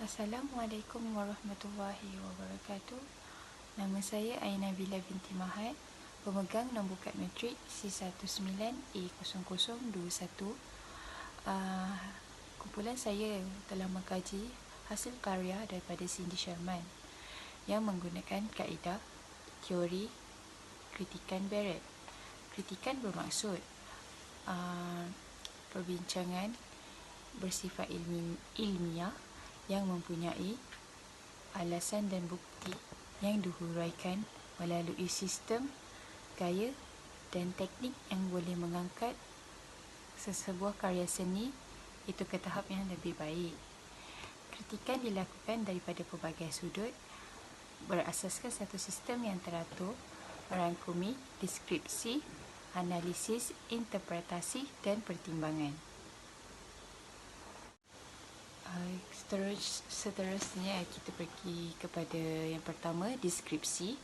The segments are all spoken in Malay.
Assalamualaikum warahmatullahi wabarakatuh. Nama saya Aina Bila binti Mahad, pemegang nombor kad matrik C19A0021. Kumpulan saya telah mengkaji hasil karya daripada Cindy Sherman yang menggunakan kaedah teori kritikan Barrett. Kritikan bermaksud perbincangan bersifat ilmiah yang mempunyai alasan dan bukti yang dihuraikan melalui sistem, gaya dan teknik yang boleh mengangkat sesebuah karya seni itu ke tahap yang lebih baik. Kritikan dilakukan daripada pelbagai sudut berasaskan satu sistem yang teratur, merangkumi deskripsi, analisis, interpretasi dan pertimbangan. Seterusnya kita pergi kepada yang pertama, deskripsi.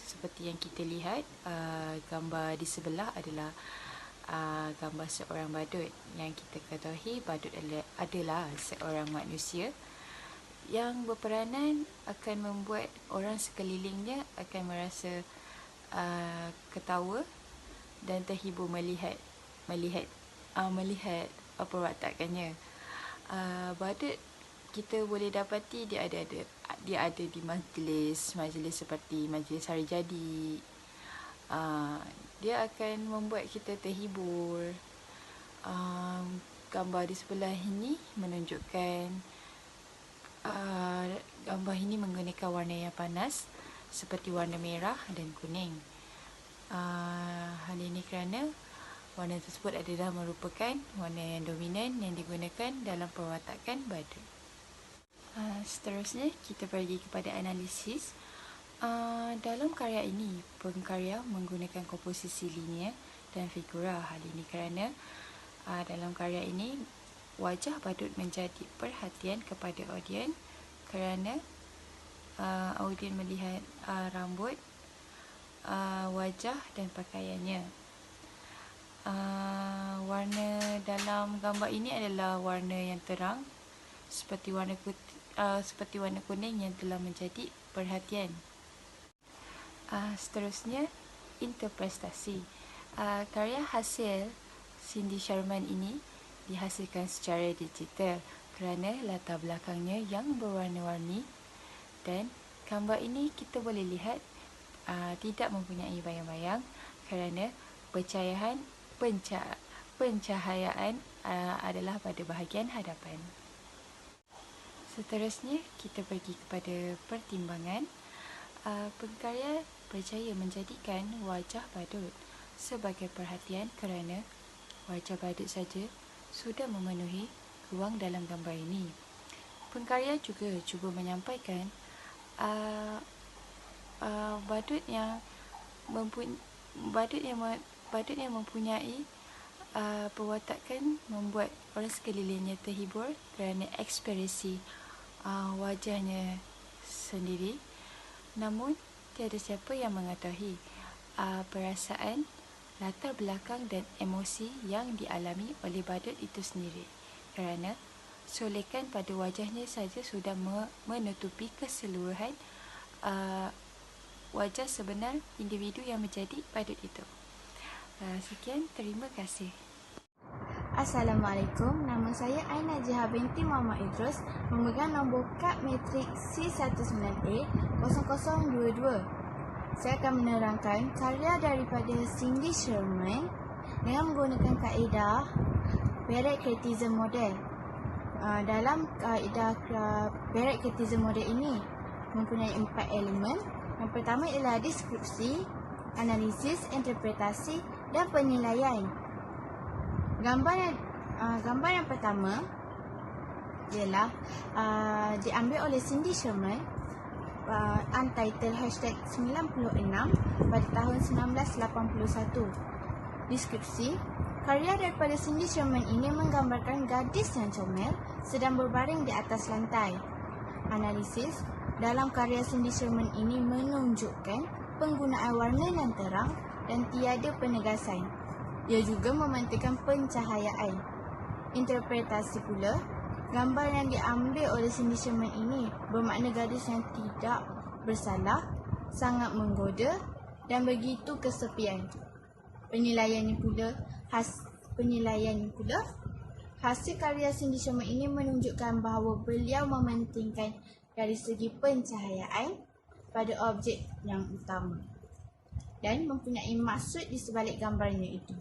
Seperti yang kita lihat, gambar di sebelah adalah gambar seorang badut. Yang kita ketahui badut adalah seorang manusia yang berperanan akan membuat orang sekelilingnya akan merasa ketawa dan terhibur melihat perwatakannya. Badut kita boleh dapati dia ada di majlis seperti majlis hari jadi. Dia akan membuat kita terhibur. Gambar di sebelah ini menunjukkan gambar ini menggunakan warna yang panas seperti warna merah dan kuning. Hal ini kerana warna tersebut adalah merupakan warna yang dominan yang digunakan dalam perwatakan badut. Seterusnya kita pergi kepada analisis. Dalam karya ini, pengkarya menggunakan komposisi linear dan figura. Hal ini kerana dalam karya ini wajah badut menjadi perhatian kepada audien kerana audien melihat rambut, wajah dan pakaiannya. Warna dalam gambar ini adalah warna yang terang seperti warna kuning yang telah menjadi perhatian. Seterusnya, interpretasi. Karya hasil Cindy Sherman ini dihasilkan secara digital kerana latar belakangnya yang berwarna-warni dan gambar ini kita boleh lihat tidak mempunyai bayang-bayang kerana pencahayaan adalah pada bahagian hadapan. Seterusnya kita pergi kepada pertimbangan. Pengkarya percaya menjadikan wajah badut sebagai perhatian kerana wajah badut saja sudah memenuhi ruang dalam gambar ini. Pengkarya juga cuba menyampaikan badut yang mempunyai perwatakan membuat orang sekelilingnya terhibur kerana ekspresi wajahnya sendiri. Namun tiada siapa yang mengetahui perasaan, latar belakang dan emosi yang dialami oleh badut itu sendiri kerana solekan pada wajahnya saja sudah menutupi keseluruhan wajah sebenar individu yang menjadi badut itu. Sekian, terima kasih. Assalamualaikum, nama saya Aina Jiha binti Muhammad Idrus, memegang nombor kad matrik C19A0022. Saya akan menerangkan karya daripada Cindy Sherman dengan menggunakan kaedah Barrett Criticism Model. Dalam kaedah Barrett Criticism Model ini mempunyai 4 elemen. Yang pertama ialah deskripsi, analisis, interpretasi dan penilaian. Gambar yang pertama ialah diambil oleh Cindy Sherman, untitled #96 pada tahun 1981. Deskripsi, karya daripada Cindy Sherman ini menggambarkan gadis yang comel sedang berbaring di atas lantai. Analisis, dalam karya Cindy Sherman ini menunjukkan penggunaan warna yang terang dan tiada penegasan. Ia juga memantikkan pencahayaan. Interpretasi pula, Gambar yang diambil oleh Cindy Sherman ini bermakna gadis yang tidak bersalah, sangat menggoda dan begitu kesepian. Penilaiannya pula, hasil karya Cindy Sherman ini menunjukkan bahawa beliau mementingkan dari segi pencahayaan pada objek yang utama dan mempunyai maksud di sebalik gambarnya itu.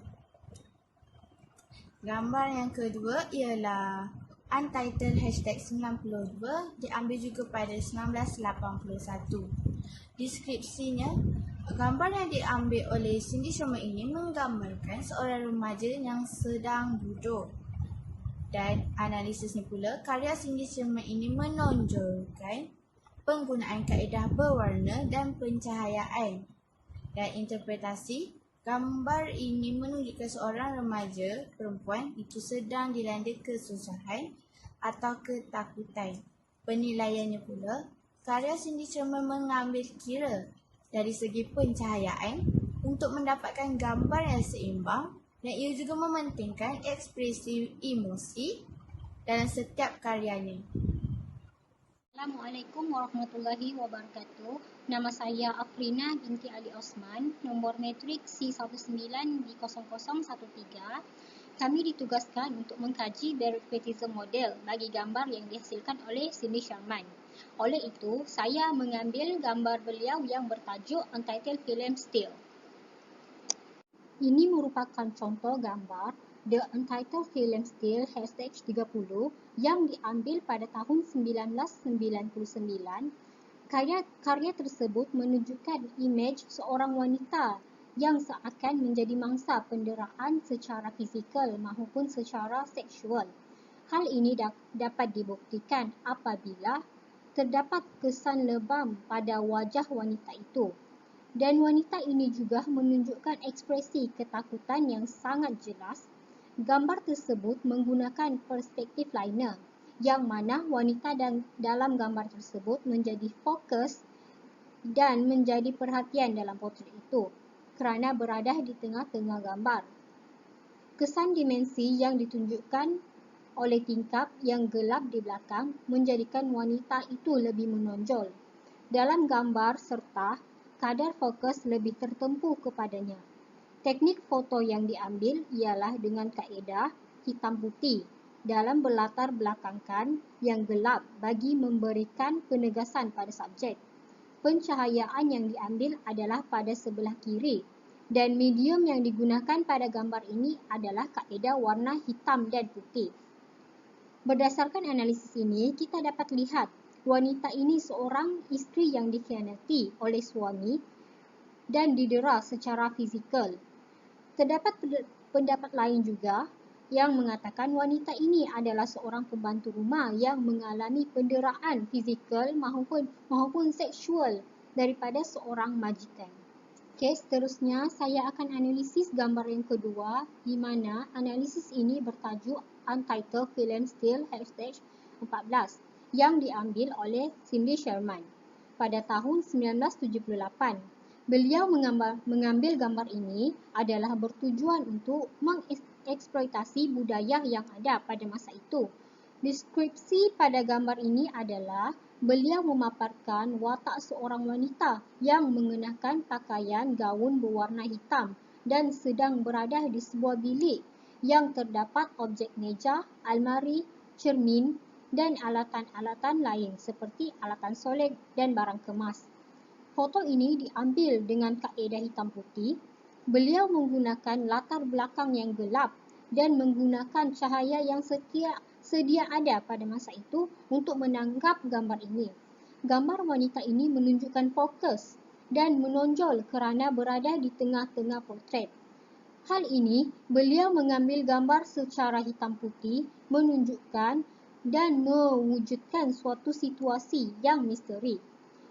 Gambar yang kedua ialah Untitled #92, diambil juga pada 1981. Deskripsinya, gambar yang diambil oleh Cindy Sherman ini menggambarkan seorang remaja yang sedang duduk. Dan analisisnya pula, karya Cindy Sherman ini menonjolkan penggunaan kaedah berwarna dan pencahayaan. Dan interpretasi, gambar ini menunjukkan seorang remaja perempuan itu sedang dilanda kesusahan atau ketakutan. Penilaiannya pula, karya Cindy Sherman mengambil kira dari segi pencahayaan untuk mendapatkan gambar yang seimbang dan ia juga mementingkan ekspresi emosi dalam setiap karyanya. Assalamualaikum warahmatullahi wabarakatuh. Nama saya Afrina binti Ali Osman, nombor matrik C19B0013. Kami ditugaskan untuk mengkaji Baroque model bagi gambar yang dihasilkan oleh Cindy Sherman. Oleh itu, saya mengambil gambar beliau yang bertajuk Untitled Film Still. Ini merupakan contoh gambar The Untitled Film Still #30 yang diambil pada tahun 1999. Karya tersebut menunjukkan imej seorang wanita yang seakan menjadi mangsa penderaan secara fizikal maupun secara seksual. Hal ini dapat dibuktikan apabila terdapat kesan lebam pada wajah wanita itu. Dan wanita ini juga menunjukkan ekspresi ketakutan yang sangat jelas. Gambar tersebut menggunakan perspektif liner, yang mana wanita dalam gambar tersebut menjadi fokus dan menjadi perhatian dalam potret itu kerana berada di tengah-tengah gambar. Kesan dimensi yang ditunjukkan oleh tingkap yang gelap di belakang menjadikan wanita itu lebih menonjol dalam gambar serta kadar fokus lebih tertempu kepadanya. Teknik foto yang diambil ialah dengan kaedah hitam putih dalam berlatar belakangkan yang gelap bagi memberikan penegasan pada subjek. Pencahayaan yang diambil adalah pada sebelah kiri dan medium yang digunakan pada gambar ini adalah kaedah warna hitam dan putih. Berdasarkan analisis ini, kita dapat lihat wanita ini seorang isteri yang dikhianati oleh suami dan didera secara fizikal. Terdapat pendapat lain juga yang mengatakan wanita ini adalah seorang pembantu rumah yang mengalami penderaan fizikal maupun seksual daripada seorang majikan. Okey, seterusnya saya akan analisis gambar yang kedua di mana analisis ini bertajuk Untitled Film Still #14 yang diambil oleh Cindy Sherman pada tahun 1978. Beliau mengambil gambar ini adalah bertujuan untuk mengeksploitasi budaya yang ada pada masa itu. Deskripsi pada gambar ini adalah beliau memaparkan watak seorang wanita yang mengenakan pakaian gaun berwarna hitam dan sedang berada di sebuah bilik yang terdapat objek meja, almari, cermin dan alatan-alatan lain seperti alatan solek dan barang kemas. Foto ini diambil dengan kaedah hitam putih. Beliau menggunakan latar belakang yang gelap dan menggunakan cahaya yang sedia ada pada masa itu untuk menangkap gambar ini. Gambar wanita ini menunjukkan fokus dan menonjol kerana berada di tengah-tengah potret. Hal ini, beliau mengambil gambar secara hitam putih menunjukkan dan mewujudkan suatu situasi yang misteri.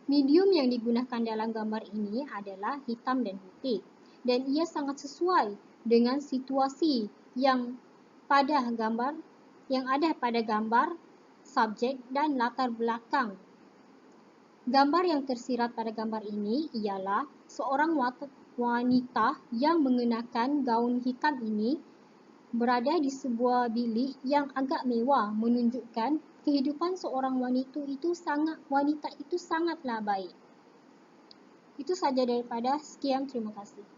Medium yang digunakan dalam gambar ini adalah hitam dan putih dan ia sangat sesuai dengan situasi yang ada pada gambar, subjek dan latar belakang. Gambar yang tersirat pada gambar ini ialah seorang wanita yang mengenakan gaun hitam ini berada di sebuah bilik yang agak mewah menunjukkan kehidupan seorang wanita itu sangatlah baik. Itu saja daripada. Sekian, terima kasih.